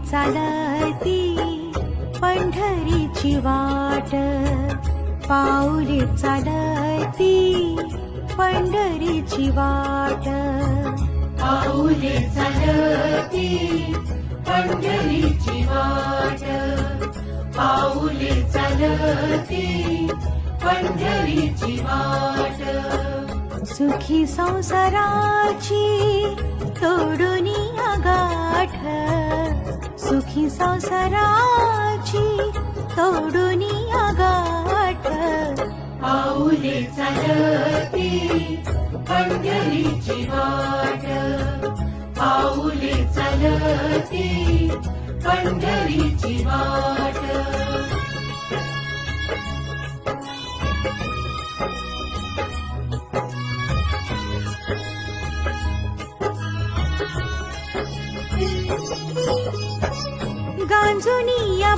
चालती पंढरीची वाट, पाऊले चालती पंढरीची वाट, पाऊले चालती पंढरीची वाट, पाऊले चालती पंढरीची वाट. सुखी संसाराची तोडून गाठ, सुखी संसाराची तोडून गाठ, पाऊले चालती पंढरीची वाट, पाऊले चालती पंढरीची वाट. गांजुनिया